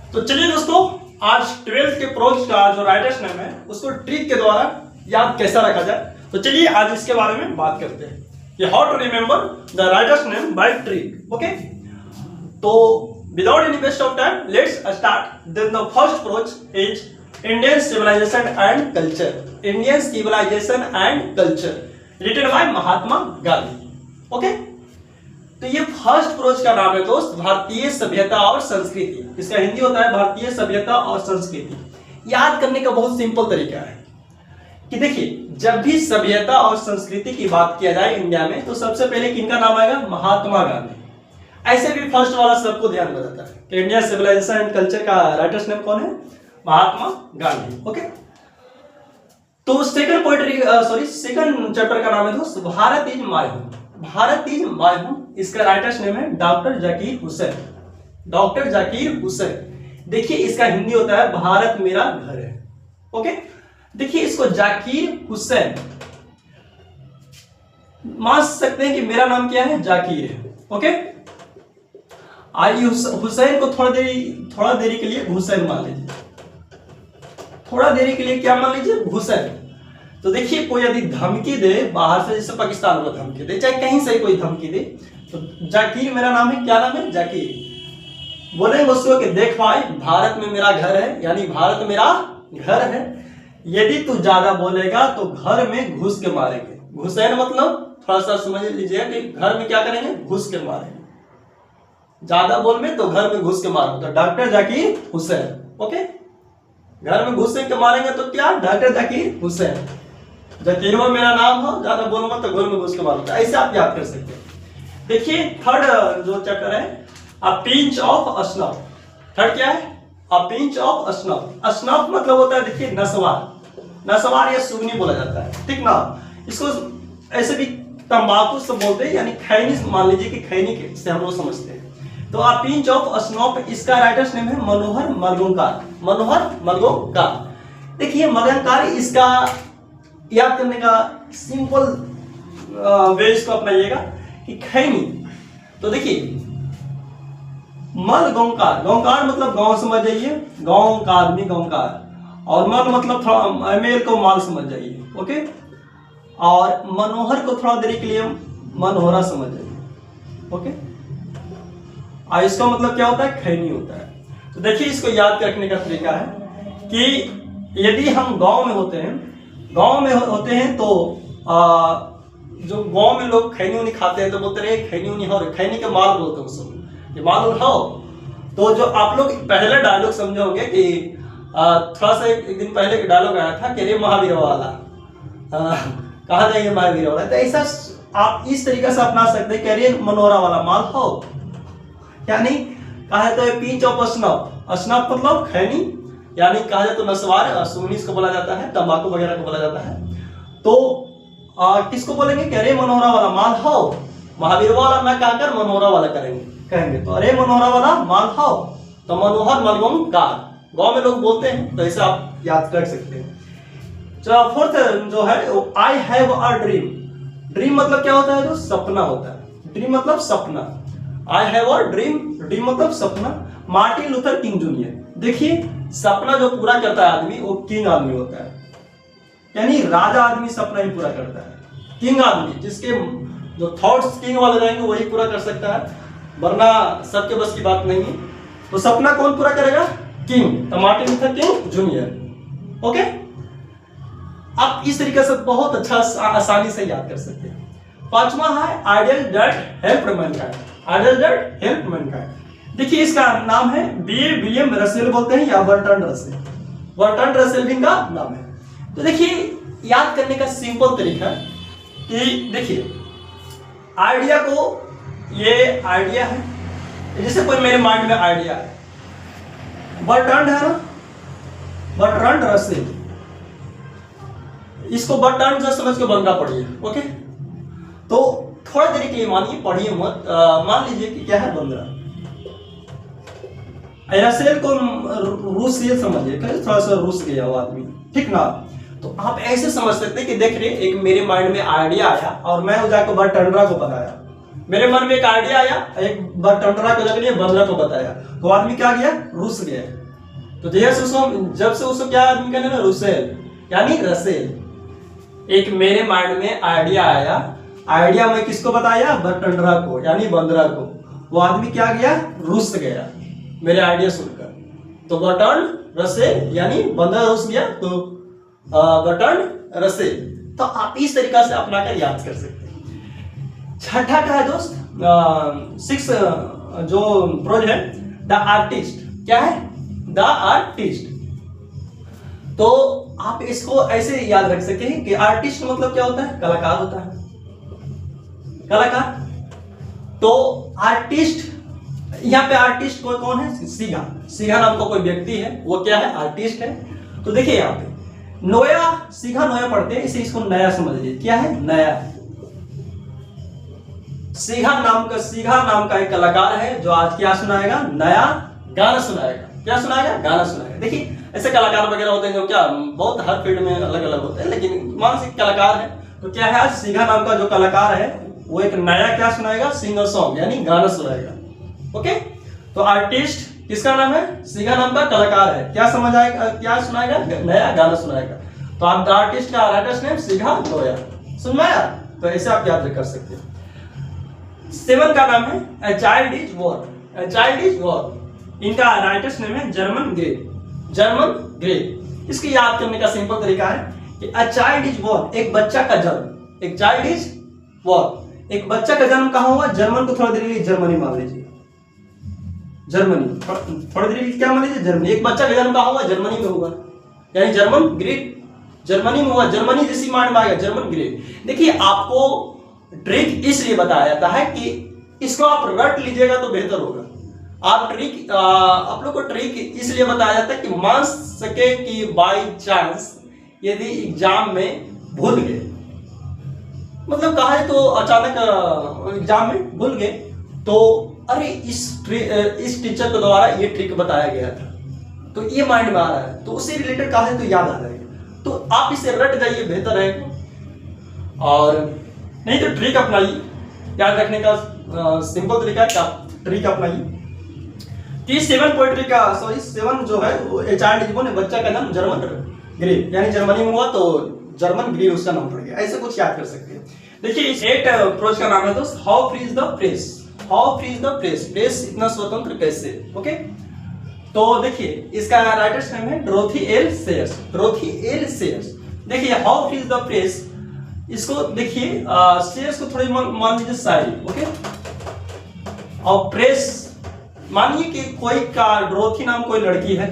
तो चलिए दोस्तों, आज 12th के प्रोज का जो राइटर्स नेम है उसको ट्रिक के द्वारा याद कैसा रखा जाए, तो चलिए आज इसके बारे में बात करते हैं कि how to remember the writer's name by trick. Okay, तो without any waste of time let's start. Then the first prose is Indian civilisation and culture. Indian civilisation and culture written by Mahatma Gandhi. Okay, तो ये first pros का नाम है दोस्त भारतीय सभ्यता और संस्कृति। इसका हिंदी होता है भारतीय सभ्यता और संस्कृति। याद करने का बहुत सिंपल तरीका है कि देखिए, जब भी सभ्यता और संस्कृति की बात किया जाए इंडिया में तो सबसे पहले किनका नाम आएगा? महात्मा गांधी। ऐसे भी फर्स्ट वाला सबको ध्यान में रहता है कि इंडियन सिविलाइजेशन एंड कल्चर का राइटर्स नेम कौन है? महात्मा गांधी। ओके, तो सेकंड चैप्टर का नाम है दोस्त Bharat is my home. Bharat is my home, इसका राइटर्स नेम है डॉक्टर जाकिर हुसैन। डॉक्टर जाकिर हुसैन। देखिए, इसका हिंदी होता है भारत मेरा घर है। ओके, देखिए इसको जाकिर हुसैन मान सकते हैं कि मेरा नाम क्या है? जाकिर है। ओके, आई हुसैन को थोड़ा देरी के लिए हुसैन मान लीजिए। थोड़ा देरी के लिए क्या मान लीजिए? हुसैन। तो देखिए, कोई यदि धमकी दे बाहर से, जैसे पाकिस्तान को धमकी दे, चाहे कहीं से कोई धमकी दे, तो जाकिर मेरा नाम है। क्या नाम है? जाकिर। बोलेंगे उसको कि देख भाई, भारत में मेरा घर है, यानी भारत मेरा घर है। यदि तू ज्यादा बोलेगा तो घर में घुस के मारेंगे। हुसैन मतलब थोड़ा सा समझ लीजिए कि घर में क्या करेंगे? घुस के मारेंगे। ज्यादा बोल में तो घर में घुस के मारेंगे। तो डॉक्टर जाकिर हुसैन। ओके, घर में घुस के मारेंगे तो क्या? डॉक्टर जाकिर हुसैन। जाकिर मेरा नाम हो, ज्यादा बोलूंगा तो घर में घुस के मारूंगा। ऐसे आप याद कर सकते हैं। देखिए, थर्ड जो चैप्टर है a pinch of snuff. Third क्या है? A pinch of snuff. Snuff मतलब होता है, देखिए, नसवार। नसवार या सुगनी बोला जाता है, ठीक ना। इसको ऐसे भी तंबाकू से बोलते हैं, यानी खैनी मान लीजिए कि खैनी से हम लोग समझते हैं। तो अ पिंच ऑफ स्नफ, इसका राइटर्स नेम है मनोहर मरगोंकार। मनोहर मरगोंकार। देखिए, मरगोंकार, इसका याद करने का सिंपल वे इसको अपनाइएगा कि खैनी। तो देखिए, मल गौंकार। गौंकार मतलब गांव समझ जाइए, गांव का आदमी गौंकार। और मल मतलब थोड़ा मेल को माल समझ जाइए। ओके, और मनोहर को थोड़ा देरी के लिए मनोहरा समझ जाइए। ओके, और इसका मतलब क्या होता है? खैनी होता है। तो देखिए, इसको याद रखने का तरीका है कि यदि हम गांव में होते हैं तो जो गांव में लोग खैनी उनी खाते हैं तो बोलते रहे खैनी उनी हो, खैनी के माल बोलते हैं उसको, ये माल उठाओ। तो जो आप लोग पहले डायलॉग समझे होंगे कि थोड़ा सा एक दिन पहले डायलॉग आया था कि रे महावीर वाला, कहाँ जाएंगे महावीर वाला। तो ऐसा आप इस तरीके से अपना सकते हैं कि अरे मनोहरा वाला माल हो, यानी कहा जाता है पिंच ऑफ स्नफ। स्नफ मतलब खैनी, यानी कहा जाए तो नसवार, सुगनी को बोला जाता है, तंबाकू वगैरह को बोला जाता है। तो किसको बोलेंगे कि अरे मनोहरा वाला माल हो। महावीर वाला ना कहकर मनोहरा वाला कहेंगे तो अरे मनोहरा वाला माल हो, तो मनोहर मरगोंकार गांव में लोग बोलते हैं। तो ऐसे आप याद कर सकते हैं। फोर्थ जो है I have a dream. Dream मतलब क्या होता है? जो सपना होता है। ड्रीम मतलब सपना। I have a dream, dream मतलब सपना। Martin Luther king junior. देखिए, सपना जो पूरा करता है आदमी वो किंग आदमी होता है, यानी राजा आदमी सपना ही पूरा करता है। किंग आदमी, जिसके जो थॉट्स किंग वाले रहेंगे वही पूरा कर सकता है, वरना सबके बस की बात नहीं है। तो सपना कौन पूरा करेगा? किंग। तो Martin Luther king junior. Okay, आप इस तरीके से बहुत अच्छा आसानी से याद कर सकते हैं। पांचवा है ideal that help Mankind. Ideal that help Mankind. देखिए, इसका नाम है विलियम रसेल बोलते हैं या बर्ट्रैंड रसेल। बर्ट्रैंड रसेल भी इनका नाम है। तो देखिए, याद करने का सिंपल तरीका कि देखिए, आइडिया को, ये आइडिया है, जैसे कोई मेरे माइंड में आइडिया है, बर्ट्रैंड है ना, बर्ट्रैंड रसेल, इसको बर्ट्रैंड से समझ के बनना पड़िए। ओके, तो थोड़ा देरी के लिए मानिए, पढ़िए मत। मान लीजिए कि क्या है? बंदरा। रसेल को रूसियल समझिए, थोड़ा सा रूस गया वो आदमी, ठीक ना। तो आप ऐसे समझ सकते हैं कि देख रहे, एक मेरे माइंड में आइडिया आया और मैं जाकर बर्ट्रैंड को बताया। मेरे मन में एक आइडिया आया, एक बटंडरा को लगने बंदरा को बताया, तो आदमी क्या गया, रुस गया। तो जब से उसको क्या आदमी कहने ना, रुसेल यानी रसेल। एक मेरे माइंड में आइडिया आया, आइडिया मैं किसको बताया, बटंडरा को यानी बंदरा को। वो आदमी क्या गया, रुस गया मेरे आइडिया सुनकर। तो बटन रसेल यानी बंदरा रुस गया, तो बटन रसेल। तो आप इस तरीका से अपना कर याद कर सकते हैं। छठा का है दोस्त, 6 जो प्रोज है, द आर्टिस्ट। क्या है, द आर्टिस्ट। तो आप इसको ऐसे याद रख सकते हैं कि आर्टिस्ट मतलब क्या होता है, कलाकार होता है, कलाकार। तो आर्टिस्ट, यहाँ पे आर्टिस्ट कोई कौन है, सीघा। सीघा नाम का कोई व्यक्ति है, वो क्या है, आर्टिस्ट है। तो देखिए यहाँ पे नोया, सीघा नोया पढ़ते हैं, इसे इसको नया समझ लीजिए। क्या है, नया। सीघा नाम का एक कलाकार है जो आज क्या सुनाएगा, नया गाना सुनाएगा। क्या सुनाएगा, गाना सुनाएगा। देखिए ऐसे कलाकार वगैरह होते हैं जो क्या बहुत हर फील्ड में अलग अलग होते हैं, लेकिन मानसिक कलाकार है। तो क्या है, आज सीघा नाम का जो कलाकार है वो एक नया क्या सुनाएगा, सिंगर सॉन्ग यानी गाना सुनाएगा। ओके, तो आर्टिस्ट किसका नाम है, सीघा नाम का कलाकार है। क्या समझ आएगा, क्या सुनाएगा, नया गाना सुनाएगा। तो आप आर्टिस्ट का राइटर्स नेम सीघा नोया, सुन में आया? तो ऐसे आप याद कर सकते हैं। 7 का नाम है A Child is Born। A Child is Born, इनका राइटर्स नेम है जर्मन ग्रे। जर्मन ग्रे, इसकी याद करने का सिंपल तरीका है कि A Child is Born, एक बच्चा का जन्म। एक चाइल्ड इज born, एक बच्चा का जन्म कहाँ हुआ, जर्मन को थोड़ा देर के लिए जर्मनी मान लीजिए। जर्मनी थोड़ी देर के लिए क्या मान लीजिए, जर्मनी। एक बच्चा का जन्म कहाँ हुआ, जर्मनी में हुआ, यानी जर्मन ग्रेट, जर्मनी में हुआ। जर्मनी जैसी माइंड में आ गया, जर्मन ग्रेट। देखिए आपको ट्रिक इसलिए बताया जाता है कि इसको आप रट लीजिएगा तो बेहतर होगा। आप लोग को ट्रिक इसलिए बताया जाता है कि मान सके कि बाई चांस यदि एग्जाम में भूल गए, मतलब कहा है तो अचानक एग्जाम में भूल गए, तो अरे इस टीचर के द्वारा ये ट्रिक बताया गया था, तो ये माइंड में आ रहा है, तो उससे रिलेटेड कहा है तो याद आ जाएगा। तो आप इसे रट जाइए, बेहतर है। और नहीं तो ट्रिक अपनाइए, याद रखने का सिंपल तरीका है, आप ट्रिक अपनाइए। 7 पोएट्री का 7 जो है वो A Child is Born, बच्चा का नाम जर्मन ग्रे, यानी जर्मनी में हुआ तो जर्मन ग्रे उसका नाम पड़ गया। ऐसे कुछ याद कर सकते हैं। देखिए इस 8 प्रोज का नाम है दोस्त how free is the press. How free is the press, press इतना स्वतंत्र कैसे। ओके, तो देखिए इसका राइटर्स नेम है Dorothy L Sayers. Dorothy L Sayers. देखिए how free is the press, इसको देखिए सेयर्स को थोड़ी मान लीजिए शायरी। ओके, और प्रेस मानिए कि कोई का डोरोथी नाम कोई लड़की है,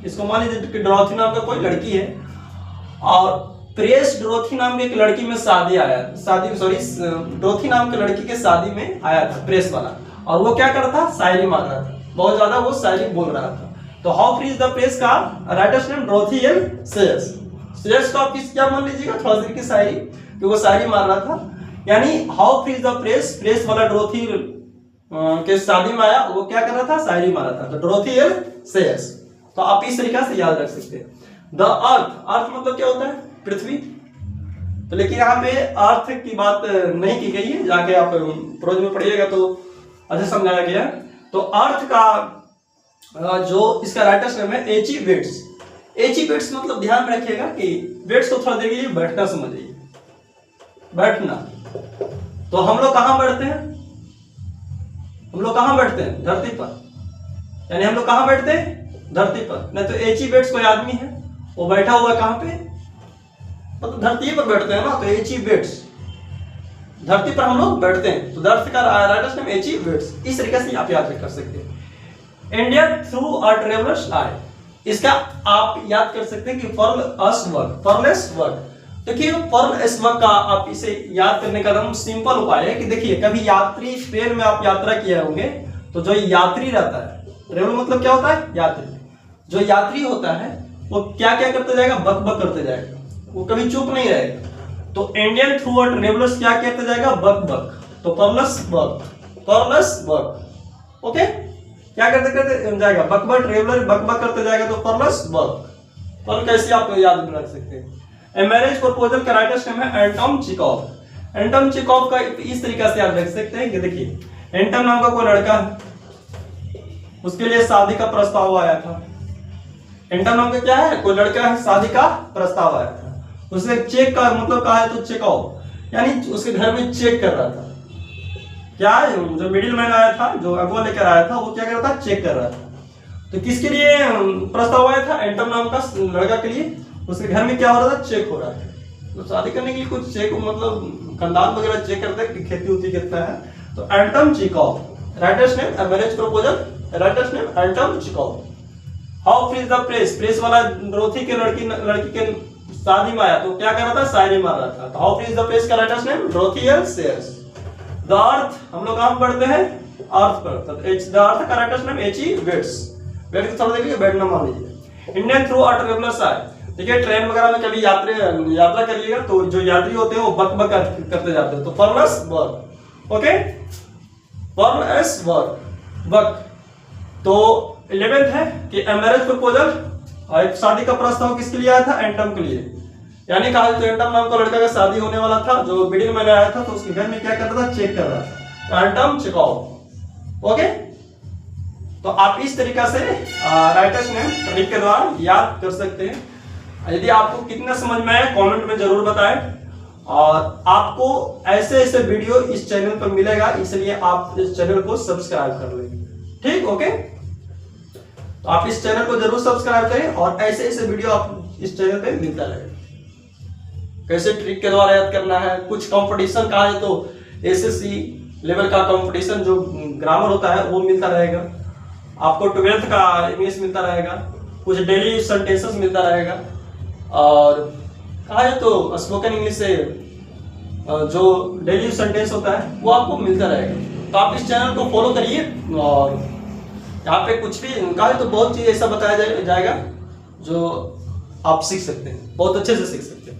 इसको मान लीजिए कि डोरोथी नाम का कोई लड़की है, और प्रेस डोरोथी नाम की एक लड़की में शादी आया, डोरोथी नाम की लड़की के शादी में आया था प्रेस वाला, और वो क्या कर रहा था, शायरी मार रहा था, बहुत ज्यादा वो शायरी बोल रहा था। तो how free is the press का writers name Dorothy L Sayers. Sayers को आप क्या मान लीजिएगा, थोड़ा देर की शायरी, कि वो शायरी मार रहा था, यानी how free is the press, press वाला डोरोथी के शादी में आया, वो क्या कर रहा था, शायरी मार रहा था। तो डोरोथी एल सेयर्स, तो आप इस तरीका से याद रख सकते हैं। द अर्थ, अर्थ मतलब क्या होता है, पृथ्वी। तो लेकिन यहाँ पे अर्थ की बात नहीं की गई है, जाके आप प्रोज में पढ़िएगा तो अच्छा समझाया गया है। तो अर्थ का जो इसका राइटर्स नेम है H.E. वेट्स। H.E. वेट्स मतलब ध्यान में रखिएगा कि वेट्स को थोड़ा देर के लिए बैठना समझिए, बैठना। तो हम लोग कहाँ बैठते हैं, हम लोग कहाँ बैठते हैं, धरती पर, यानी हम लोग कहाँ बैठते हैं, धरती पर। नहीं तो H.E. वेट्स कोई आदमी है, वो बैठा हुआ है कहाँ पे, तो धरती पर बैठते हैं ना, तो H.E. वेट्स, धरती पर हम लोग बैठते हैं। तो धरती का राइटर्स नेम H.E. वेट्स। इस तरीके से आप याद कर सकते हैं। इंडिया थ्रू अ ट्रेवलर्स आई, इसका आप याद कर सकते हैं कि फर्लस वर्क, फर्लस वर्क। देखिए फर्लस वर्क का आप इसे याद करने का एकदम सिंपल उपाय है कि देखिए कभी यात्री ट्रेन में आप यात्रा किए होंगे, तो जो यात्री रहता है, ट्रेवल मतलब क्या होता है, यात्री। जो यात्री होता है वो क्या क्या करते जाएगा, बक बक करते जाएगा, वो कभी चुप नहीं रहेगा। तो इंडियन थ्रू अ ट्रेवलर्स क्या करते जाएगा, बक बक। तो फर्लस वर्क, फर्लस वर्क। ओके, क्या करते करते जाएगा, बक बक, ट्रेवलर बक बक करते जाएगा, तो फर्लस वर्क। फल कैसे आप याद रख सकते हैं। ए मैरिज प्रपोजल का राइटर्स नेम है एंटोन चेखव। एंटम चेखोव का इस तरीका से आप देख सकते हैं कि देखिए एंटम नाम का कोई लड़का है, उसके लिए शादी का प्रस्ताव आया था। एंटम नाम का क्या है, कोई लड़का है, शादी का प्रस्ताव आया था। उसने चेक का मतलब कहा है तो चेकआउट, यानी उसके घर में चेक कर रहा था। क्या जो मिडिल मैन आया था, जो अगुआ लेकर आया था, वो क्या कर रहा था, चेक कर रहा था। तो किसके लिए प्रस्ताव आया था, एंटम नाम का लड़का के लिए। उसके घर में क्या हो रहा था, चेक हो रहा था। तो शादी करने के लिए कुछ चेक मतलब खानदान वगैरह चेक करते हैं कि खेती उती कितना है। तो Anton Chekhov, writer's name a marriage proposal, writer's name Anton Chekhov. How free the press, press वाला डोरोथी के लड़की के शादी में आया तो क्या कर रहा था, शायरी मार रहा था। तो हाउ फ्री द प्रेस का writers name Dorothy L shares. The earth, हम लोग कहां पढ़ते हैं, अर्थ पर। द अर्थ का writers name H E. Bates. Bates को थोड़ा देखिए, बैठ ना मान लीजिए। Indian through are travellers are, देखिए ट्रेन वगैरह में कभी यात्रा करिएगा तो जो यात्री होते हैं वो बक बक करते जाते हैं। तो formless verb, okay, formless verb बक। तो 11th है कि ए मैरिज प्रपोजल, एक शादी का प्रस्ताव किसके लिए आया था, एंटम के लिए। यानी कहा तो एंटम नाम का लड़का का शादी होने वाला था, जो मिडिल मैन आया था, तो उसके घर में क्या कर रहा था, चेक कर रहा था। एंटम चेखोव, ओके। तो आप इस तरीका से राइटर्स नेम ट्रिक के द्वारा याद कर सकते हैं। यदि आपको कितना समझ में आया कमेंट में जरूर बताएं, और आपको ऐसे ऐसे वीडियो इस चैनल पर मिलेगा, इसलिए आप इस चैनल को सब्सक्राइब कर लें, ठीक, ओके। तो आप इस चैनल को जरूर सब्सक्राइब करें और ऐसे ऐसे वीडियो आप इस चैनल पे मिलता रहेगा। कैसे ट्रिक के द्वारा याद करना है, कुछ कंपटीशन का है तो एसएससी लेवल का कंपटीशन जो ग्रामर होता है वो मिलता रहेगा आपको, 12th का इंग्लिश मिलता रहेगा, कुछ डेली सेंटेंसेस मिलता रहेगा, और कहा है तो स्पोकन इंग्लिश से जो डेली सेंटेंस होता है वो आपको मिलता रहेगा। तो आप इस चैनल को फॉलो करिए, और यहाँ पे कुछ भी कहा है तो बहुत चीज ऐसा बताया जाएगा जो आप सीख सकते हैं, बहुत अच्छे से सीख सकते हैं।